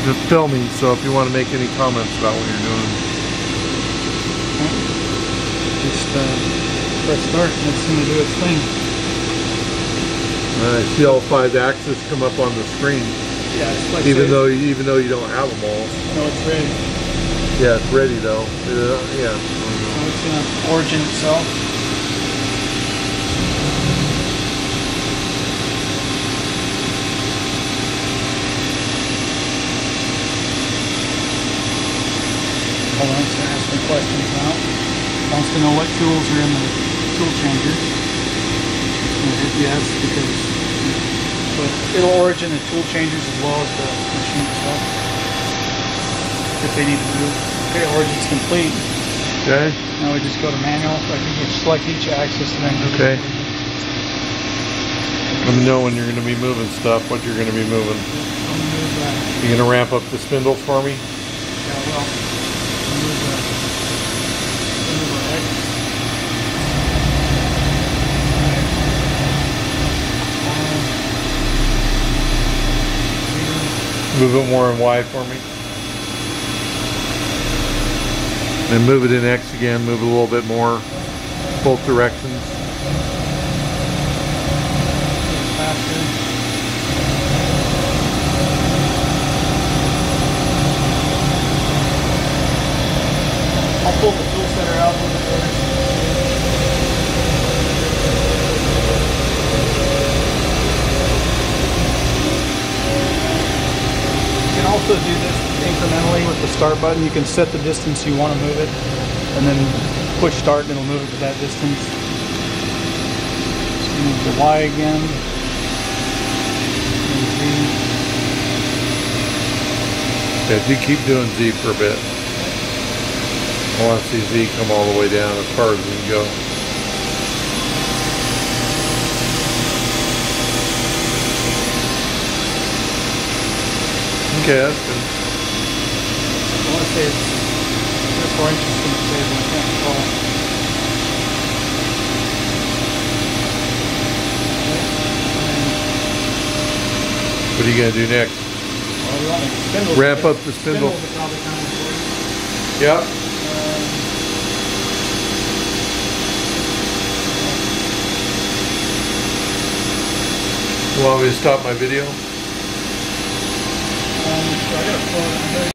just filming, so if you want to make any comments about what you're doing. Just press start and it's going to do its thing. I see all 5 axes come up on the screen. Yeah, it's like even though you don't have them all. No, it's ready. Yeah, it's ready though. Yeah. So it's going to origin itself. Hold on, it's going to ask me questions now. It wants to know what tools are in the tool changer. I'm going to hit yes because it'll origin the tool changers as well as the machine itself if they need to move. Okay, origin's complete. Okay. Now we just go to manual. I think you select each axis and then go okay. Let me know when you're going to be moving stuff, what you're going to be moving. I'm going to move that. You going to ramp up the spindles for me? Yeah, well, move our X. Move it more in Y for me. And move it in X again, move it a little bit more, both directions. Faster. I'll pull the tool setter out a little bit first. You can also do this incrementally with the start button. You can set the distance you want to move it and then push start and it'll move it to that distance. So move the Y again. And Z. Yeah, you keep doing Z for a bit. I want to see Z come all the way down as far as we can go. Okay, that's good. I want to say it's 3 or 4 inches from the table. I can't recall. What are you going to do next? Well, we want to spindle. Ramp up the spindle. Spindles are probably kind of important. Yep. You want me to stop my video? I gotta pull it.